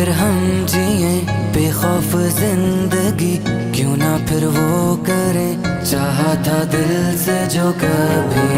अगर हम जिए बेखौफ जिंदगी, क्यों ना फिर वो करे चाहा था दिल से जो कभी।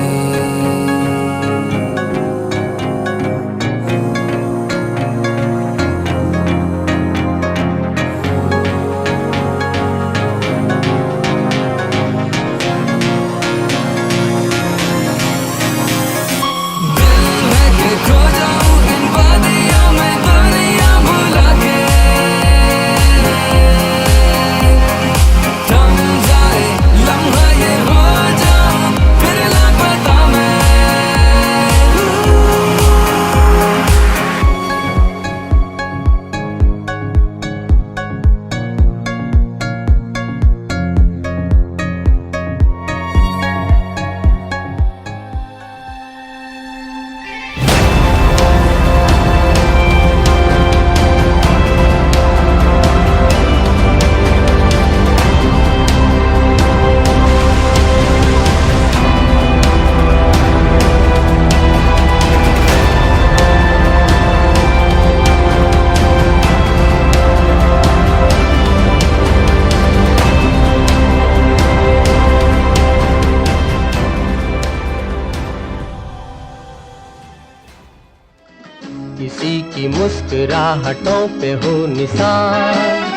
किसी की मुस्कुराहटों पे हो निशान।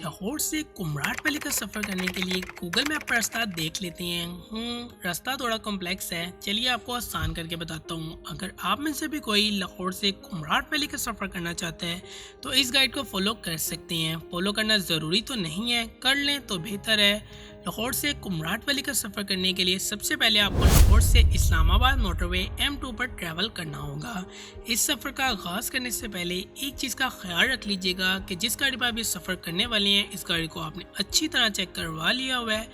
लाहौर से कुमराट वैली का सफ़र करने के लिए गूगल मैप पर रास्ता देख लेते हैं। रास्ता थोड़ा कॉम्प्लेक्स है, चलिए आपको आसान करके बताता हूँ। अगर आप में से भी कोई लाहौर से कुमराट वैली का सफ़र करना चाहता है तो इस गाइड को फॉलो कर सकते हैं। फॉलो करना ज़रूरी तो नहीं है, कर लें तो बेहतर है। लाहौर से कुमराट वैली का सफ़र करने के लिए सबसे पहले आपको लाहौर से इस्लामाबाद मोटरवे M2 पर ट्रैवल करना होगा। इस सफ़र का आगाज़ करने से पहले एक चीज़ का ख्याल रख लीजिएगा कि जिस गाड़ी पर आप ये सफ़र करने वाले हैं इस गाड़ी को आपने अच्छी तरह चेक करवा लिया हुआ है।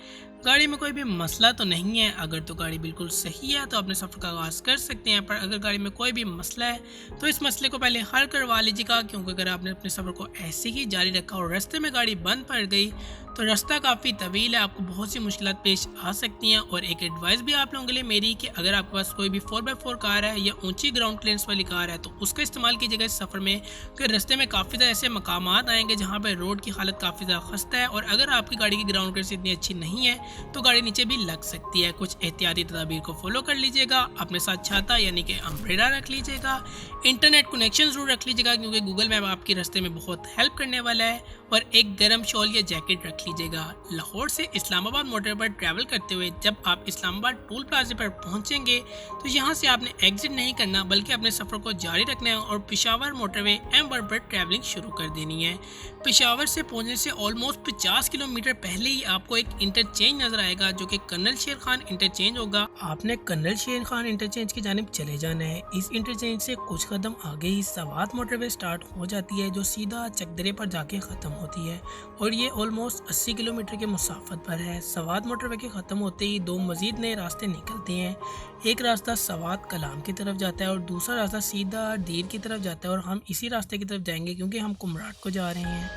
गाड़ी में कोई भी मसला तो नहीं है। अगर तो गाड़ी बिल्कुल सही है तो अपने सफ़र का आगाज़ कर सकते हैं, पर अगर गाड़ी में कोई भी मसला है तो इस मसले को पहले हल करवा लीजिएगा, क्योंकि अगर आपने अपने सफ़र को ऐसे ही जारी रखा और रास्ते में गाड़ी बंद पड़ गई तो रास्ता काफ़ी तवील है, आपको बहुत सी मुश्किलात पेश आ सकती हैं। और एक एडवाइस भी आप लोगों के लिए मेरी कि अगर आपके पास कोई भी 4x4 कार है या ऊंची ग्राउंड क्लियरेंस वाली कार है तो उसका इस्तेमाल कीजिएगा इस सफ़र में, क्योंकि रास्ते में काफ़ी ज़्यादा ऐसे मकामात आएंगे जहाँ पर रोड की हालत काफ़ी ज़्यादा खस्ता है और अगर आपकी गाड़ी की ग्राउंड क्लियरेंस इतनी अच्छी नहीं है तो गाड़ी नीचे भी लग सकती है। कुछ एहतियाती तदाबीर को फॉलो कर लीजिएगा। अपने साथ छाता यानी कि अम्ब्रेला रख लीजिएगा। इंटरनेट कनेक्शन ज़रूर रख लीजिएगा, क्योंकि गूगल मैप आपके रास्ते में बहुत हेल्प करने वाला है। और एक गर्म शॉल या जैकेट रख लीजिएगा। लाहौर से इस्लामाबाद मोटर पर ट्रैवल करते हुए जब आप इस्लामाबाद टोल प्लाजा पर पहुंचेंगे तो यहाँ से आपने एग्जिट नहीं करना, बल्कि अपने सफ़र को जारी रखना है और पेशावर मोटरवे M1 पर ट्रैवलिंग शुरू कर देनी है। पेशावर से पहुंचने से ऑलमोस्ट 50 किलोमीटर पहले ही आपको एक इंटरचेंज नजर आएगा जो कि कर्नल शेर खान इंटरचेंज होगा। आपने कर्नल शेर खान इंटरचेंज की जानिब चले जाना है। इस इंटरचेंज से कुछ कदम आगे ही सवात मोटरवे स्टार्ट हो जाती है जो सीधा चकदरे पर जाके ख़त्म होती है और ये ऑलमोस्ट 80 किलोमीटर के मुसाफत पर है। सवात मोटरवे के ख़त्म होते ही दो मज़ीद नए रास्ते निकलते हैं। एक रास्ता सवात कलाम की तरफ जाता है और दूसरा रास्ता सीधा दीर की तरफ जाता है और हम इसी रास्ते की तरफ जाएंगे क्योंकि हम कुमराट को जा रहे हैं।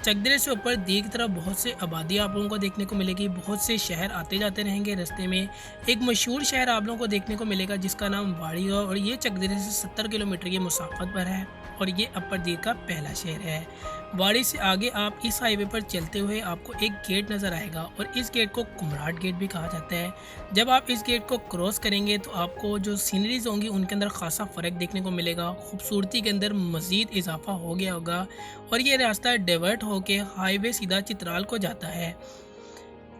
चकदरे से ऊपर दीर की तरफ बहुत से आबादी आप लोगों को देखने को मिलेगी। बहुत से शहर आते जाते रहेंगे रास्ते में। एक मशहूर शहर आप लोगों को देखने को मिलेगा जिसका नाम वाड़ी है और ये चकदरे से 70 किलोमीटर की मुसाफत पर है और ये अपर दीर का पहला शहर है। वाड़ी से आगे आप इस हाईवे पर चलते हुए आपको एक गेट नज़र आएगा और इस गेट को कुमराट गेट भी कहा जाता है। जब आप इस गेट को क्रॉस करेंगे तो आपको जो सीनरीज होंगी उनके अंदर खासा फ़र्क देखने को मिलेगा। खूबसूरती के अंदर मज़ीद इजाफा हो गया होगा और ये रास्ता डाइवर्ट होके हाईवे सीधा चित्राल को जाता है।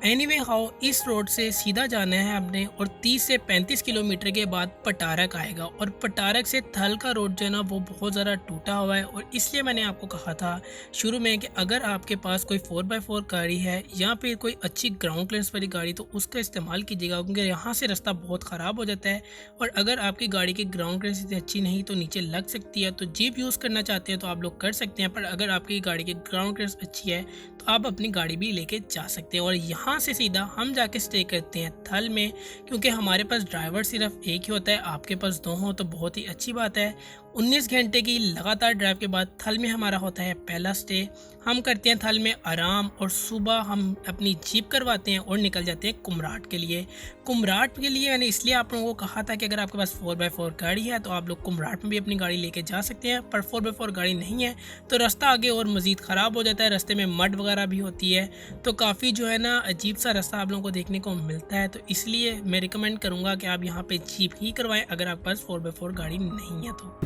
एनीवे हाउ इस रोड से सीधा जाना है आपने और 30 से 35 किलोमीटर के बाद पटारक आएगा और पटारक से थल का रोड जो है ना वो बहुत ज़्यादा टूटा हुआ है और इसलिए मैंने आपको कहा था शुरू में कि अगर आपके पास कोई 4x4 गाड़ी है या फिर कोई अच्छी ग्राउंड क्लियरेंस वाली गाड़ी तो उसका इस्तेमाल कीजिएगा, क्योंकि यहाँ से रास्ता बहुत ख़राब हो जाता है और अगर आपकी गाड़ी की ग्राउंड क्लियरेंस इतनी अच्छी नहीं तो नीचे लग सकती है। तो जीप यूज़ करना चाहते हैं तो आप लोग कर सकते हैं, पर अगर आपकी गाड़ी की ग्राउंड क्लियरेंस अच्छी है तो आप अपनी गाड़ी भी लेके जा सकते हैं। और यहाँ से सीधा हम जाके स्टे करते हैं थल में, क्योंकि हमारे पास ड्राइवर सिर्फ एक ही होता है। आपके पास दो हों तो बहुत ही अच्छी बात है। 19 घंटे की लगातार ड्राइव के बाद थल में हमारा होता है पहला स्टे। हम करते हैं थल में आराम और सुबह हम अपनी जीप करवाते हैं और निकल जाते हैं कुमराट के लिए। कुमराट के लिए मैंने इसलिए आप लोगों को कहा था कि अगर आपके पास 4x4 गाड़ी है तो आप लोग कुमराट में भी अपनी गाड़ी लेके जा सकते हैं, पर 4x4 गाड़ी नहीं है तो रास्ता आगे और मज़ीद ख़राब हो जाता है। रास्ते में मड वगैरह भी होती है तो काफ़ी जो है ना अजीब सा रास्ता आप लोगों को देखने को मिलता है। तो इसलिए मैं रिकमेंड करूँगा कि आप यहाँ पे जीप ही करवाएं अगर आपके पास 4x4 गाड़ी नहीं है तो।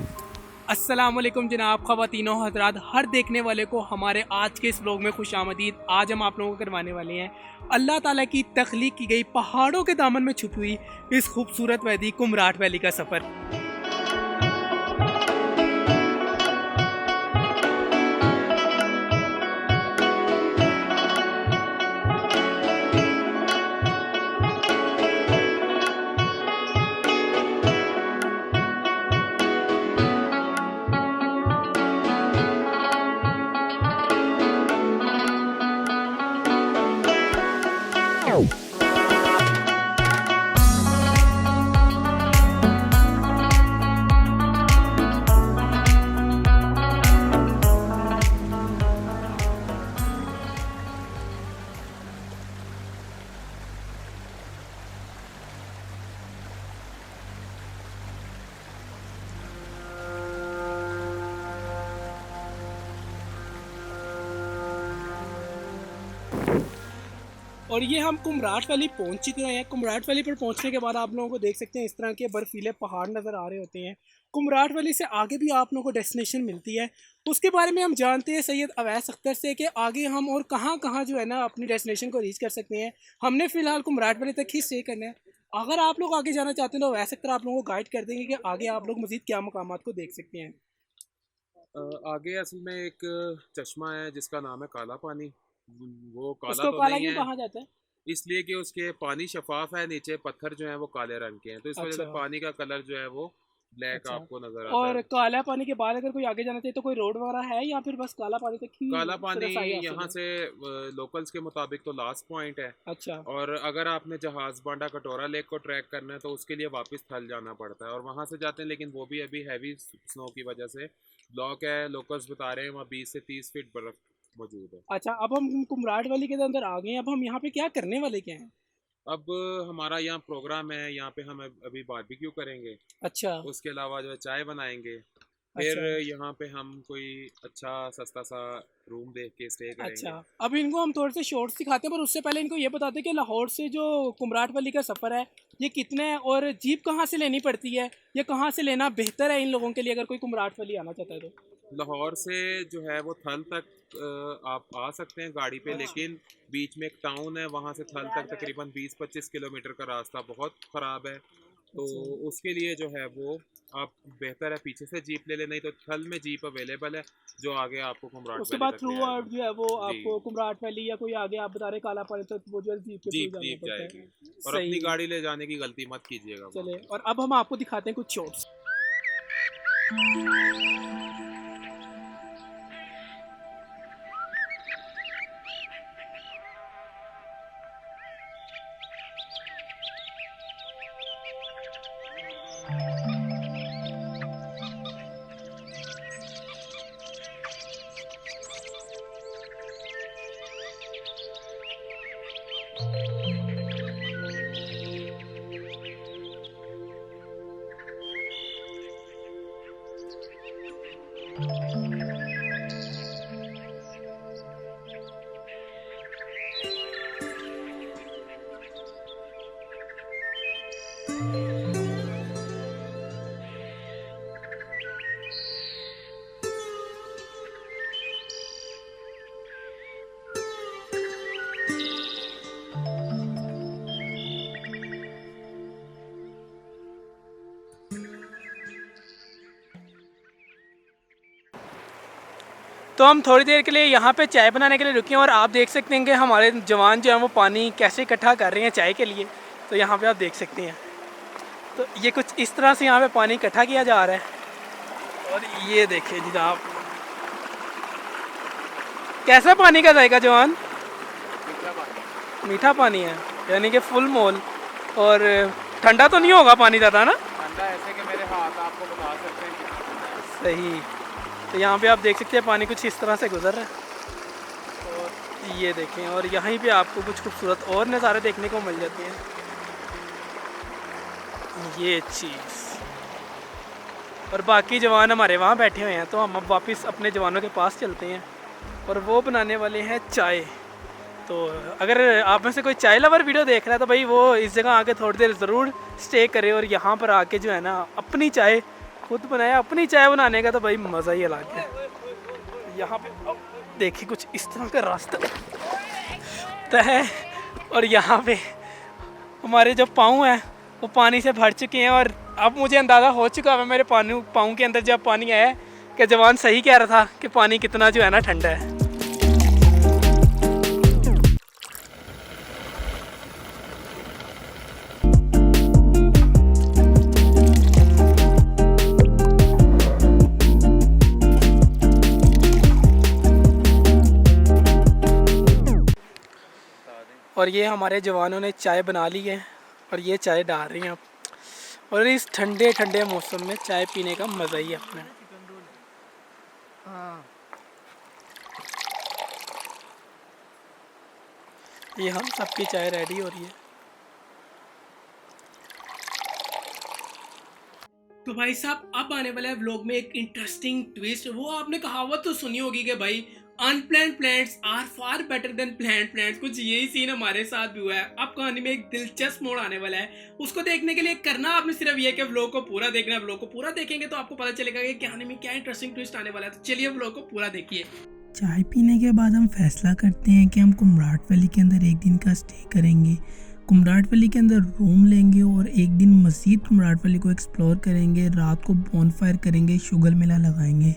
अस्सलामुअलैकुम जनाब, ख़वातीनो हज़रात, हर देखने वाले को हमारे आज के इस व्लॉग में खुशामदीद। आज हम आप लोगों को करवाने वाले हैं अल्लाह ताला की तख्लीक की गई पहाड़ों के दामन में छुपी हुई इस खूबसूरत वैदी कुमराट वैली का सफ़र। और ये हम कुमराट वैली पहुंच चुके हैं। कुमराट वैली पर पहुंचने के बाद आप लोगों को देख सकते हैं इस तरह के बर्फीले पहाड़ नज़र आ रहे होते हैं। कुमराट वैली से आगे भी आप लोगों को डेस्टिनेशन मिलती है, उसके बारे में हम जानते हैं सैयद अवैस अख्तर से कि आगे हम और कहाँ कहाँ जो है ना अपनी डेस्टिनेशन को रीच कर सकते हैं। हमने फ़िलहाल कुमराट वैली तक ही स्टे करना है। अगर आप लोग आगे जाना चाहते हैं तो अवैस अख्तर आप लोगों को गाइड कर देंगे कि आगे आप लोग मज़ीद क्या मकामात को देख सकते हैं। आगे असल में एक चश्मा है जिसका नाम है काला पानी। वो काला उसको तो काला नहीं क्यों है कहा जाता है? इसलिए कि उसके पानी शफाफ है, नीचे पत्थर जो है वो काले रंग के हैं, तो इस वजह से अच्छा पानी का कलर जो है वो ब्लैक अच्छा। आपको नजर आता और है। काला पानी के बाद अगर कोई आगे जाना चाहिए तो कोई रोड वगैरह है या फिर बस काला पानी तक ही काला पानी रसाई हासिल यहाँ है? से लोकल्स के मुताबिक तो लास्ट पॉइंट है, अच्छा और अगर आपने जहाज बांडा कटोरा लेक को ट्रैक करना है तो उसके लिए वापस थल जाना पड़ता है और वहाँ से जाते हैं, लेकिन वो भी अभी हैवी स्नो की वजह से ब्लॉक है। लोकल्स बता रहे हैं वहाँ 20 से 30 फीट बर्फ मौजूद है। अच्छा, अब हम कुमराट वैली के अंदर आ गए हैं। अब हम यहाँ पे क्या करने वाले क्या हैं? अब हमारा यहाँ प्रोग्राम है, यहाँ पे हम अभी बारबेक्यू करेंगे, अच्छा उसके अलावा जो है चाय बनाएंगे, फिर अच्छा यहाँ पे हम कोई अच्छा सस्ता सा रूम देख के स्टे अच्छा। करेंगे। अब इनको हम थोड़े से शॉर्ट्स दिखाते हैं, पर उससे पहले इनको ये बताते हैं कि लाहौर से जो कुमराट वैली का सफ़र है ये कितना है और जीप कहाँ से लेनी पड़ती है, ये कहाँ से लेना बेहतर है इन लोगों के लिए अगर कोई कुमराट वैली आना चाहता है तो? लाहौर से जो है वो थल तक आप आ सकते हैं गाड़ी पे, लेकिन बीच में एक टाउन है, वहाँ से थल तक तकरीबन 20-25 किलोमीटर का रास्ता बहुत ख़राब है, तो अच्छा उसके लिए जो है वो आप बेहतर है पीछे से जीप ले लें, नहीं तो थल में जीप अवेलेबल है जो आगे आपको कुमराट उसके वैली बाद तक थ्रू ले आउट आएगा। जो है वो जी, आपको कुमराट वैली या कोई आगे आप बता रहे काला पानी तो वो जो है जीप के थ्रू जीप जाना जीप पड़ता जाएगी, है। और अपनी सही, गाड़ी ले जाने की गलती मत कीजिएगा वहाँ चले पे। और अब हम आपको दिखाते हैं कुछ शॉर्ट्स। तो हम थोड़ी देर के लिए यहाँ पे चाय बनाने के लिए रुके हैं और आप देख सकते हैं कि हमारे जवान जो हैं वो पानी कैसे इकट्ठा कर रहे हैं चाय के लिए। तो यहाँ पे आप देख सकते हैं, तो ये कुछ इस तरह से यहाँ पे पानी इकट्ठा किया जा रहा है। और ये देखिए जनाब, कैसा पानी का जाएगा जवान? मीठा पानी है, यानी कि फुल मोल। और ठंडा तो नहीं होगा पानी ज़्यादा ना? ठंडा ऐसे कि मेरे हाथ आपको बता सकते हैं। सही। तो यहाँ पे आप देख सकते हैं पानी कुछ इस तरह से गुजर रहा है और ये देखें, और यहीं पे आपको कुछ खूबसूरत और नज़ारे देखने को मिल जाते हैं। ये चीज़, और बाकी जवान हमारे वहाँ बैठे हुए हैं, तो हम अब वापस अपने जवानों के पास चलते हैं और वो बनाने वाले हैं चाय। तो अगर आप में से कोई चाय लवर वीडियो देख रहा है तो भाई वो इस जगह आके थोड़ी देर ज़रूर स्टे करे और यहाँ पर आके जो है ना अपनी चाय खुद बनाए। अपनी चाय बनाने का तो भाई मज़ा ही अलग है। यहाँ पे देखिए कुछ इस तरह का रास्ता है और यहाँ पे हमारे जो पाँव हैं वो पानी से भर चुके हैं और अब मुझे अंदाज़ा हो चुका है मेरे पाँव के अंदर जब पानी आया कि जवान सही कह रहा था कि पानी कितना जो है ना ठंडा है। और ये हमारे जवानों ने चाय बना ली है और ये चाय डाल रही हैं आप, और इस ठंडे ठंडे मौसम में चाय पीने का मज़ा ही अपने। ये हम सबकी चाय रेडी हो रही है। तो भाई साहब अब आने वाला है व्लॉग में एक इंटरेस्टिंग ट्विस्ट। वो आपने कहावत तो सुनी होगी कि भाई unplanned plans are far better than planned plans. कुछ यही सीन हमारे साथ भी हुआ है। अब कहानी में एक दिलचस्प मोड़ आने वाला है, उसको देखने के लिए करना आपने सिर्फ ये कि व्लॉग को पूरा देखना है। व्लॉग को पूरा देखेंगे तो आपको पता चलेगा कि कहानी में क्या इंटरेस्टिंग ट्विस्ट आने वाला है। तो चलिए व्लॉग को पूरा देखिए। चाय पीने के बाद हम फैसला करते हैं कि हम कुमराट वैली के अंदर एक दिन का स्टे करेंगे। कुमराट वैली के अंदर रूम लेंगे और एक दिन मज़ीद कुमराट वैली को एक्सप्लोर करेंगे। रात को बॉनफायर करेंगे, शुगर मेला लगाएंगे।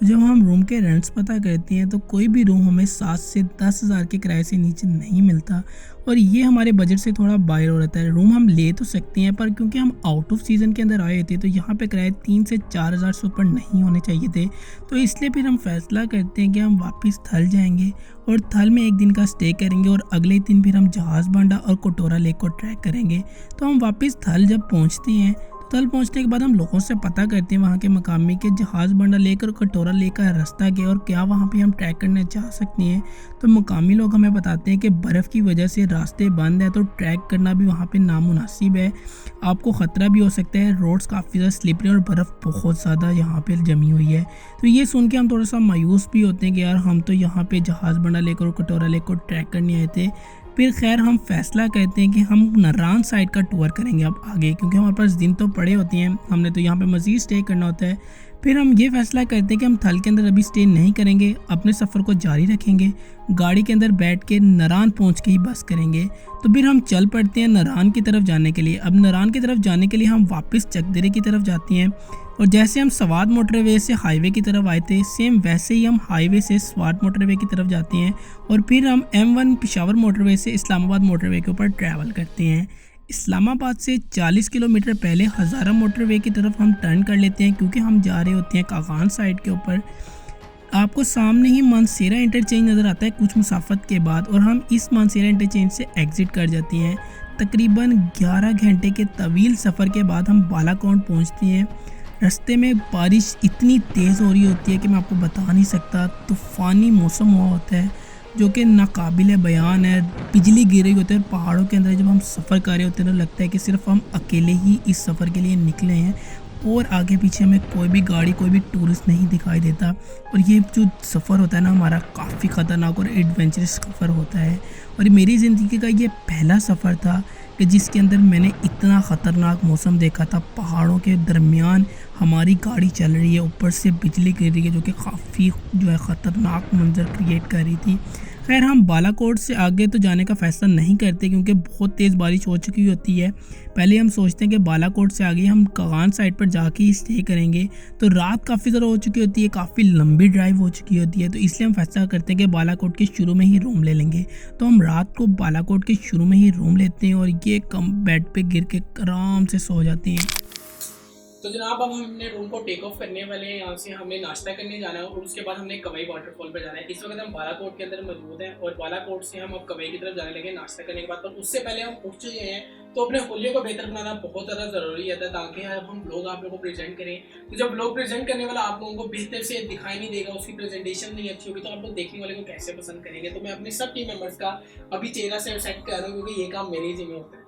जब हम रूम के रेंट्स पता करते हैं तो कोई भी रूम हमें 7 से 10 हज़ार के किराए से नीचे नहीं मिलता और ये हमारे बजट से थोड़ा बाहर हो रहता है। रूम हम ले तो सकते हैं पर क्योंकि हम आउट ऑफ सीज़न के अंदर आए थे तो यहाँ पे किराए 3 से 4 हज़ार से ऊपर नहीं होने चाहिए थे। तो इसलिए फिर हम फैसला करते हैं कि हम वापस थल जाएंगे और थल में एक दिन का स्टे करेंगे और अगले दिन फिर हम जहाज़ बांडा और कटोरा लेक को ट्रैक करेंगे। तो हम वापस थल जब पहुँचते हैं, थल पहुंचने के बाद हम लोगों से पता करते हैं वहाँ के मकामी के जहाज़ बंडा लेकर कटोरा लेक का रास्ता क्या और क्या वहाँ पे हम ट्रैक करने जा सकते हैं। तो मकामी लोग हमें बताते हैं कि बर्फ़ की वजह से रास्ते बंद है तो ट्रैक करना भी वहाँ पे नामुनासिब है, आपको ख़तरा भी हो सकता है। रोड्स काफ़ी ज़्यादा स्लिपरी और बर्फ़ बहुत ज़्यादा यहाँ पर जमी हुई है। तो ये सुन के हम थोड़ा सा मायूस भी होते हैं कि यार हम तो यहाँ पर जहाज़ बंडा लेकर और कटोरा लेक को ट्रैक करने आए थे। फिर खैर हम फैसला करते हैं कि हम नरान साइड का टूर करेंगे अब आगे, क्योंकि हमारे पास दिन तो पड़े होते हैं, हमने तो यहाँ पे मज़ीद स्टे करना होता है। फिर हम ये फैसला करते हैं कि हम थल के अंदर अभी स्टे नहीं करेंगे, अपने सफ़र को जारी रखेंगे, गाड़ी के अंदर बैठ के नरान पहुँच के ही बस करेंगे। तो फिर हम चल पड़ते हैं नरान की तरफ जाने के लिए। अब नरान की तरफ जाने के लिए हम वापस चकदरे की तरफ जाते हैं और जैसे हम स्वात मोटरवे से हाईवे की तरफ आए थे सेम वैसे ही हम हाईवे से स्वात मोटरवे की तरफ जाते हैं और फिर हम M1 पेशावर मोटरवे से इस्लामाबाद मोटरवे के ऊपर ट्रैवल करते हैं। इस्लामाबाद से 40 किलोमीटर पहले हज़ारा मोटरवे की तरफ हम टर्न कर लेते हैं क्योंकि हम जा रहे होते हैं कागान साइड के ऊपर। आपको सामने ही मानसेरा इंटरचेंज नज़र आता है कुछ मुसाफत के बाद और हम इस मानसेरा इंटरचेंज से एग्ज़िट कर जाते हैं। तकरीबन 11 घंटे के तवील सफ़र के बाद हम बालाकोट पहुँचते हैं। रास्ते में बारिश इतनी तेज़ हो रही होती है कि मैं आपको बता नहीं सकता। तूफ़ानी मौसम हुआ होता है जो कि नाकाबिल बयान है, बिजली गिर रही होती है। पहाड़ों के अंदर जब हम सफ़र कर रहे होते हैं तो लगता है कि सिर्फ हम अकेले ही इस सफ़र के लिए निकले हैं और आगे पीछे हमें कोई भी गाड़ी, कोई भी टूरिस्ट नहीं दिखाई देता। और ये जो सफ़र होता है ना हमारा काफ़ी ख़तरनाक और एडवेंचरस सफ़र होता है और मेरी ज़िंदगी का ये पहला सफ़र था कि जिसके अंदर मैंने इतना ख़तरनाक मौसम देखा था। पहाड़ों के दरमियान हमारी गाड़ी चल रही है, ऊपर से बिजली गिर रही है जो कि काफ़ी जो है ख़तरनाक मंजर क्रिएट कर रही थी। खैर हम बालाकोट से आगे तो जाने का फ़ैसला नहीं करते क्योंकि बहुत तेज़ बारिश हो चुकी होती है। पहले हम सोचते हैं कि बालाकोट से आगे हम कागान साइड पर जाके ही स्टे करेंगे। तो रात काफ़ी ज़्यादा हो चुकी होती है, काफ़ी लंबी ड्राइव हो चुकी होती है, तो इसलिए हम फैसला करते हैं कि बालाकोट के शुरू में ही रूम ले लेंगे। तो हम रात को बालाकोट के शुरू में ही रूम लेते हैं और ये कम बेड पे गिर के आराम से सो जाते हैं। तो जनाब अब हमने रूम को टेक ऑफ करने वाले हैं। यहाँ से हमें नाश्ता करने जाना है और उसके बाद हमने कवई वाटरफॉल पर जाना है। इस वक्त हम बालाकोट के अंदर मौजूद हैं और बालाकोट से हम अब कवई की तरफ जाने लगे नाश्ता करने के बाद। पर उससे पहले हम उठ चुके हैं, तो अपने होलियो को बेहतर बनाना बहुत ज़्यादा ज़रूरी है ताकि अब हम लोग आप लोगों को प्रेजेंट करें। तो जब लोग प्रेजेंट करने वाला आप लोगों को बेहतर से दिखाई नहीं देगा, उसकी प्रेजेंटेशन नहीं अच्छी होगी, तो आप लोग देखने वाले को कैसे पसंद करेंगे। तो मैं अपने सब टीम मेंबर्स का अभी चेहरा से सेट कर रहा हूँ क्योंकि ये काम मेरे ही जिम्मे होता है।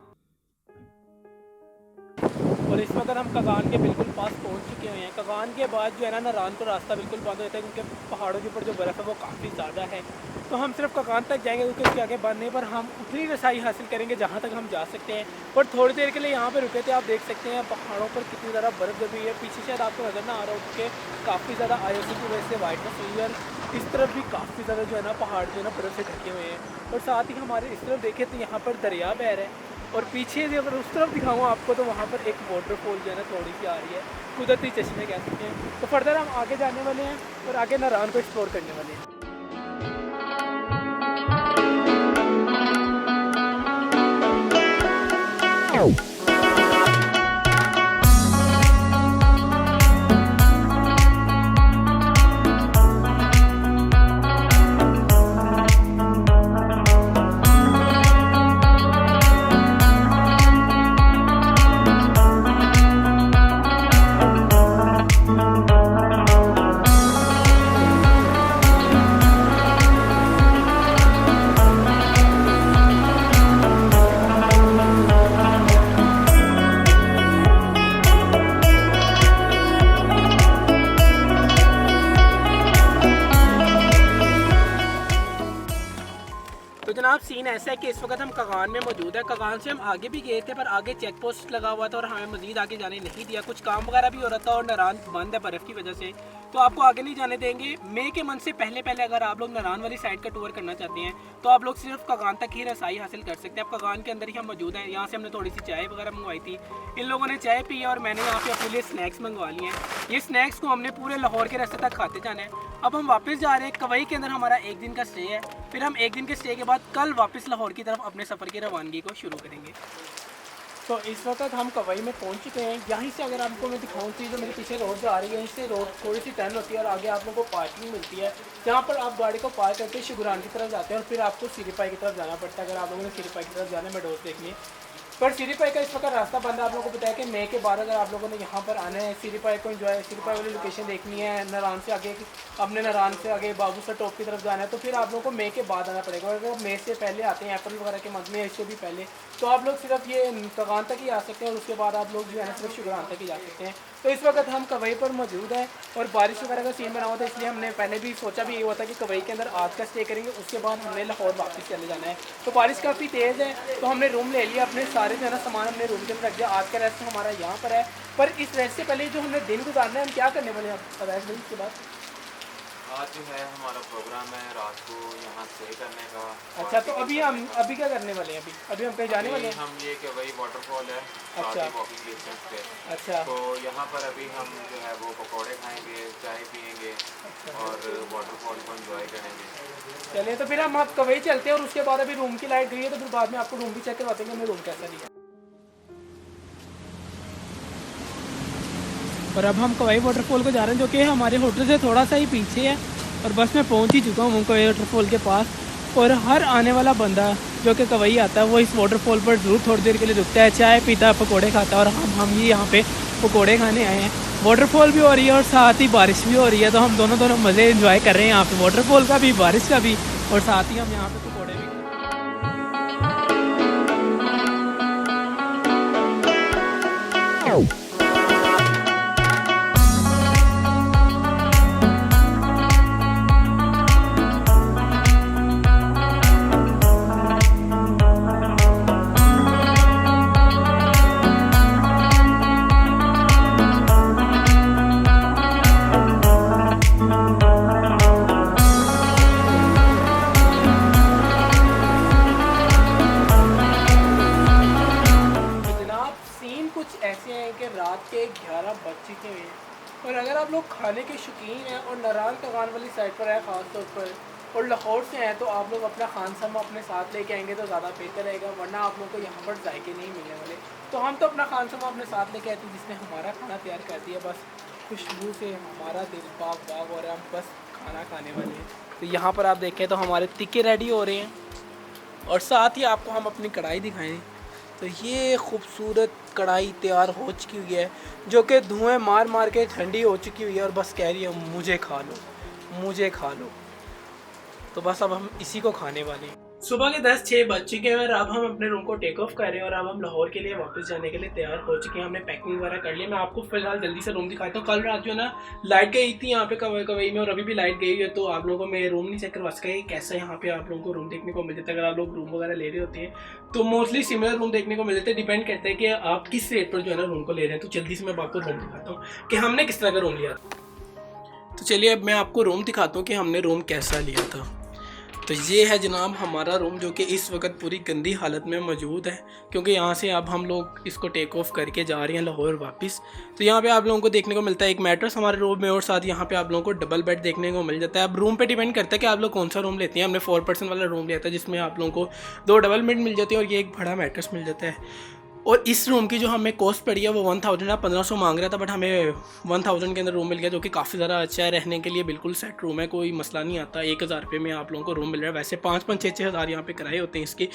और इस वक्त हम कगान के बिल्कुल पास पहुंच चुके हुए हैं। कगान के बाद जो है ना नारायण को रास्ता बिल्कुल बंद हो जाता है क्योंकि पहाड़ों के ऊपर जो बर्फ़ है वो काफ़ी ज़्यादा है। तो हम सिर्फ कगान तक जाएंगे क्योंकि उसके आगे बंद नहीं, पर हम उतनी रसाई हासिल करेंगे जहाँ तक हम जा सकते हैं। पर थोड़ी देर के लिए यहाँ पर रुके थे, आप देख सकते हैं पहाड़ों पर कितनी ज़्यादा बर्फ़ जमी है। पीछे शायद आपको नज़र ना आ रहा हो क्योंकि काफ़ी ज़्यादा IOC की वजह से वाइटनेस हुई है। और इस तरफ भी काफ़ी ज़्यादा जो है ना पहाड़ जो है ना बर्फ़ से ढके हुए हैं। और साथ ही हमारे इस तरफ देखें तो यहाँ पर दरिया बह रहा है और पीछे से अगर उस तरफ दिखाऊँ आपको तो वहाँ पर एक वाटरफॉल जो है ना थोड़ी सी आ रही है, कुदरती चश्मे कह सकते हैं। तो फर्दर हम आगे जाने वाले हैं और आगे नारायण को एक्सप्लोर करने वाले हैं। तो जनाब सीन ऐसा है कि इस वक्त हम कगान में मौजूद है। कगान से हम आगे भी गए थे पर आगे चेक पोस्ट लगा हुआ था और हमें मजीद आगे जाने नहीं दिया। कुछ काम वगैरह भी हो रहा था और नारायण बंद है बर्फ़ की वजह से, तो आपको आगे नहीं जाने देंगे। मई के मंथ से पहले अगर आप लोग नारायण वाली साइड का टूर करना चाहते हैं तो आप लोग सिर्फ कगान तक ही रसाई हासिल कर सकते हैं। अब कगान के अंदर ही हम मौजूद हैं। यहाँ से हमने थोड़ी सी चाय वगैरह मंगवाई थी, इन लोगों ने चाय पी है और मैंने यहाँ पे अपने लिए स्नैक्स मंगवा लिए हैं। ये स्नैक्स को हमने पूरे लाहौर के रास्ते तक खाते जाना है। अब हम वापस जा रहे हैं। कवई के अंदर हमारा एक दिन का स्टे है, फिर हम एक दिन के स्टे के बाद कल वापस लाहौर की तरफ अपने सफ़र की रवानगी को शुरू करेंगे। तो इस वक्त हम कवई में पहुंच चुके हैं। यहीं से अगर आपको मैं दिखाऊँ तो जो मेरे पीछे रोड जा रही है, इससे रोड थोड़ी सी टर्न होती है और आगे आप लोगों को पार्किंग मिलती है, जहाँ पर आप गाड़ी को पार्क करके शुगरान की तरफ जाते हैं और फिर आपको सिरीपाई की तरफ जाना पड़ता है। अगर आप लोगों ने सिरीपाई की तरफ जाना है मेडोज देखनी, पर सिरीपाई का इस वक्त रास्ता बंद है। आप लोगों को बताया कि मई के बाद अगर आप लोगों ने यहाँ पर आना है, सिरीपाई को एंजॉय, सिरीपाई वाली लोकेशन देखनी है, नारायण से आगे अपने नारायण से आगे बाबू सर टॉप की तरफ जाना है, तो फिर आप लोगों को मई के बाद आना पड़ेगा। अगर मई से पहले आते हैं, अप्रैल वगैरह के मंथ में, इससे भी पहले, तो आप लोग सिर्फ ये कगान तक ही आ सकते हैं और उसके बाद आप लोग जो है ना सिर्फ शुगरान तक ही जा सकते हैं। तो इस वक्त हम कवई पर मौजूद हैं और बारिश वगैरह का सीन बना हुआ था, इसलिए हमने पहले भी सोचा भी ये हुआ था कि कवई के अंदर आज का स्टे करेंगे, उसके बाद हमने लाहौर वापस चले जाना है। तो बारिश काफ़ी तेज़ है तो हमने रूम ले लिया, अपने सारे जो है ना सामान हमने रूम के अंदर रख दिया। आज का रेस्ट हमारा यहाँ पर है, पर इस रेस्ट से पहले जो हमने दिन गुजारना है, हम क्या करने वाले हैं अवैध भाई इसके बाद? आज जो है हमारा प्रोग्राम है रात को यहाँ स्टे करने का। अच्छा, तो अभी क्या करने वाले हैं? अभी हम कहीं जाने वाले हैं? हम ये कि वही वाटरफॉल है अच्छा, वॉकिंग डिस्टेंस पे। अच्छा, तो यहाँ पर अभी हम जो है वो पकौड़े खाएंगे, चाय पियेंगे और वाटरफॉल को एंजॉय करेंगे। चलिए तो फिर हम आप कवई चलते हैं और उसके बाद अभी रूम की लाइट गई है तो फिर बाद में आपको रूम भी चेक करवाते हैं हमें रूम कैसा दिया। और अब हम कवई वाटरफॉल को जा रहे हैं जो कि हमारे होटल से थोड़ा सा ही पीछे है और बस मैं पहुंच ही चुका हूँ कवई वाटरफॉल के पास। और हर आने वाला बंदा जो कि कवई आता है वो इस वाटरफॉल पर ज़रूर थोड़ी देर के लिए रुकता है, चाय पीता है, पकोड़े खाता है। और हम ये यहाँ पे पकोड़े खाने आए हैं। वाटरफॉल भी हो रही है और साथ ही बारिश भी हो रही है, तो हम दोनों मज़े एंजॉय कर रहे हैं यहाँ पे, वाटरफॉल का भी, बारिश का भी, और साथ ही हम यहाँ पे पकोड़े भी। ऐसे हैं कि रात के 11 बज चुके हैं और अगर आप लोग खाने के शौकीन हैं और नारायण कगान वाली साइड पर है ख़ास तौर पर, और लाहौर से हैं तो आप लोग अपना खानसमा अपने साथ लेके आएंगे तो ज़्यादा बेहतर रहेगा, वरना आप लोगों को यहाँ पर जायके नहीं मिलने वाले। तो हम तो अपना खानसमा अपने साथ लेके आए थे जिसने हमारा खाना तैयार कर दिया, बस खुशबू से हमारा दिल बाग बाग और हम बस खाना खाने वाले हैं। तो यहाँ पर आप देखें तो हमारे तिक्के रेडी हो रहे हैं और साथ ही आपको हम अपनी कढ़ाई दिखाएं। तो ये खूबसूरत कढ़ाई तैयार हो चुकी हुई है जो कि धुएं मार मार के ठंडी हो चुकी हुई है और बस कह रही है मुझे खा लो, मुझे खा लो। तो बस अब हम इसी को खाने वाले हैं। सुबह के 10-6 बज चुके हैं और अब हम अपने रूम को टेक ऑफ कर रहे हैं और अब हम लाहौर के लिए वापस जाने के लिए तैयार हो चुके हैं। हमने पैकिंग वगैरह कर लिया। मैं आपको फिलहाल जल्दी से रूम दिखाता हूँ। कल रात जो है ना लाइट गई थी यहाँ पे कवई में और अभी भी लाइट गई है, तो आप लोगों को मैं रूम नहीं चेक करवा सका कैसा यहाँ पे आप लोगों को रूम देखने को मिल जाता है। अगर आप लोग रूम वगैरह ले रहे होते हैं तो मोस्टली सिमिलर रूम देखने को मिल जाते हैं। डिपेंड करता है कि आप किस रेट पर जो है ना रूम को ले रहे हैं। तो जल्दी से मैं आपको रूम दिखाता हूँ कि हमने किस तरह का रूम लिया। तो चलिए अब मैं आपको रूम दिखाता हूँ कि हमने रूम कैसा लिया था। तो ये है जनाब हमारा रूम जो कि इस वक्त पूरी गंदी हालत में मौजूद है क्योंकि यहाँ से अब हम लोग इसको टेक ऑफ करके जा रहे हैं लाहौर वापस। तो यहाँ पे आप लोगों को देखने को मिलता है एक मैट्रेस हमारे रूम में और साथ यहाँ पे आप लोगों को डबल बेड देखने को मिल जाता है। अब रूम पे डिपेंड करता है कि आप लोग कौन सा रूम लेते हैं। हमने 4 पर्सन वाला रूम लिया था जिसमें आप लोगों को 2 डबल बेड मिल जाते हैं और ये एक बड़ा मैट्रेस मिल जाता है। और इस रूम की जो हमें कॉस्ट पड़ी है वो 1000 है। 1500 मांग रहा था बट हमें 1000 के अंदर रूम मिल गया जो कि काफ़ी ज़्यादा अच्छा है। रहने के लिए बिल्कुल सेट रूम है, कोई मसला नहीं आता। 1000 रुपये में आप लोगों को रूम मिल रहा है। वैसे 5-6 हज़ार यहाँ पे किराए होते हैं इसके।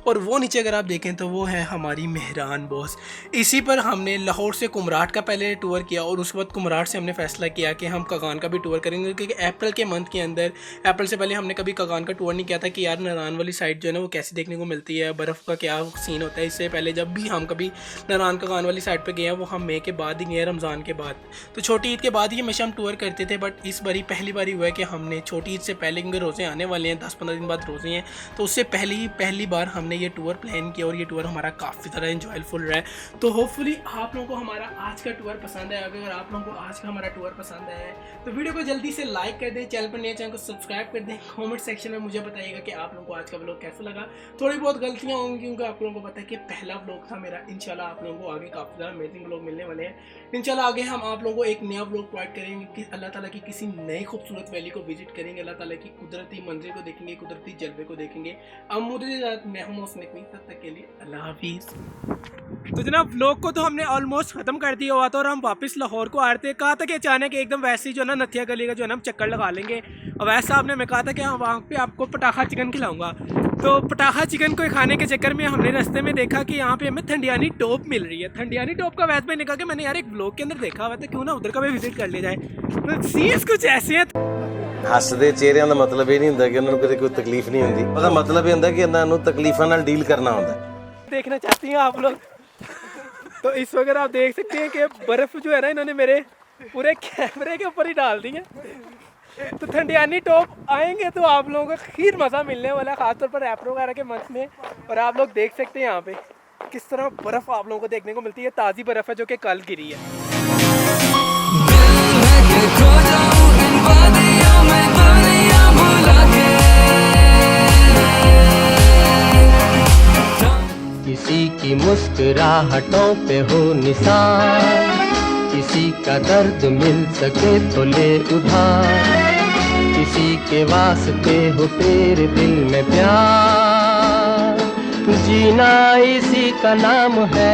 और वो नीचे अगर आप देखें तो वो है हमारी मेहरान बॉस। इसी पर हमने लाहौर से कुमराट का पहले टूर किया और उस वक्त कुमराट से हमने फैसला किया कि हम कगान का भी टूर करेंगे क्योंकि अप्रैल के मंथ के अंदर, अप्रैल से पहले हमने कभी कगान का टूर नहीं किया था कि यार नारान वाली साइड जो है ना वो कैसे देखने को मिलती है, बर्फ़ का क्या सीन होता है। इससे पहले जब भी हम कभी नारान कगान वाली साइड पे गए हैं वो हम मई के बाद ही गए, रमज़ान के बाद। तो छोटी ईद के बाद ही हमेशा हम टूर करते थे बट इस बारी पहली बार हुआ है कि हमने छोटी ईद से पहले, क्योंकि रोज़े आने वाले हैं 10-15 दिन बाद रोज़े हैं, तो उससे पहली बार हमने ये टूर प्लान किया और ये टूर हमारा काफ़ी ज़्यादा इंजॉयफुल रहा है। तो होपफुली आप लोगों को हमारा आज का टूर पसंद है। अगर आप लोगों को आज का हमारा टूर पसंद है तो वीडियो को जल्दी से लाइक कर दें, चैनल पर नए चैनल को सब्सक्राइब कर दें। कमेंट सेक्शन में मुझे बताइएगा कि आप लोगों को आज का व्लॉग कैसा लगा। थोड़ी बहुत गलतियाँ होंगी क्योंकि आप लोगों को पता है कि पहला व्लॉग था मेरा। इंशाल्लाह आप लोगों को आगे काफ़ी ज़्यादा अमेजिंग व्लॉग मिलने वाले हैं। इंशाल्लाह आगे हम आप लोगों को एक नया व्लॉग प्रोवाइड करेंगे कि अल्लाह ताला की किसी नई खूबसूरत वैली को विजिट करेंगे, अल्लाह ताला की कुदरती मंजर को देखेंगे, कुदरती जलवे को देखेंगे। अब मुझे मैं हूँ उसने तब तक के लिए अल्लाह हाफिज़। तो जनाब व्लॉग को तो हमने ऑलमोस्ट ख़त्म कर दिया हुआ था और हम वापस लाहौर को आ रहे थे। कहा था कि अचानक एकदम वैसे ही जो है ना नथिया गली का जो है ना हम चक्कर लगा लेंगे और वैसा आपने मैं कहा था कि हाँ वहाँ पे आपको पटाखा चिकन खिलाऊंगा। तो पटाखा चिकन को खाने के चक्कर में हमने रास्ते में देखा कि यहाँ पे हमें ठंडियानी टॉप मिल रही है। ठंडियानी टॉप का वैसे मैंने कहा कि मैंने यार एक व्लॉग के अंदर देखा हुआ था, क्यों ना उधर का भी विजिट कर लिया जाए। तो सीन्स कुछ ऐसे हैं। ਹੱਸਦੇ ਚਿਹਰਿਆਂ ਦਾ ਮਤਲਬ ਇਹ ਨਹੀਂ ਹੁੰਦਾ ਕਿ ਉਹਨਾਂ ਨੂੰ ਕਦੇ ਕੋਈ ਤਕਲੀਫ ਨਹੀਂ ਹੁੰਦੀ। ਉਹਦਾ ਮਤਲਬ ਇਹ ਹੁੰਦਾ ਕਿ ਇਹਨਾਂ ਨੂੰ ਤਕਲੀਫਾਂ ਨਾਲ ਡੀਲ करना ਹੁੰਦਾ। देखना चाहती हैं आप लोग तो इस वक्त आप देख सकते हैं कि बर्फ़ जो है ना इन्होंने मेरे पूरे कैमरे के ऊपर ही डाल दी है। तो ठंडियानी टॉप आएंगे तो आप लोगों को खीर मज़ा मिलने वाला है, ख़ासतौर पर अप्रैल वगैरह के मंथ में। और आप लोग देख सकते हैं यहाँ पे किस तरह बर्फ़ आप लोगों को देखने को मिलती है। ताज़ी बर्फ़ है जो कि कल गिरी है। किसी की मुस्कुराहटों पे हो निशान, किसी का दर्द मिल सके तो ले उधार, किसी के वास्ते हो तेरे दिल में प्यार, जीना इसी का नाम है।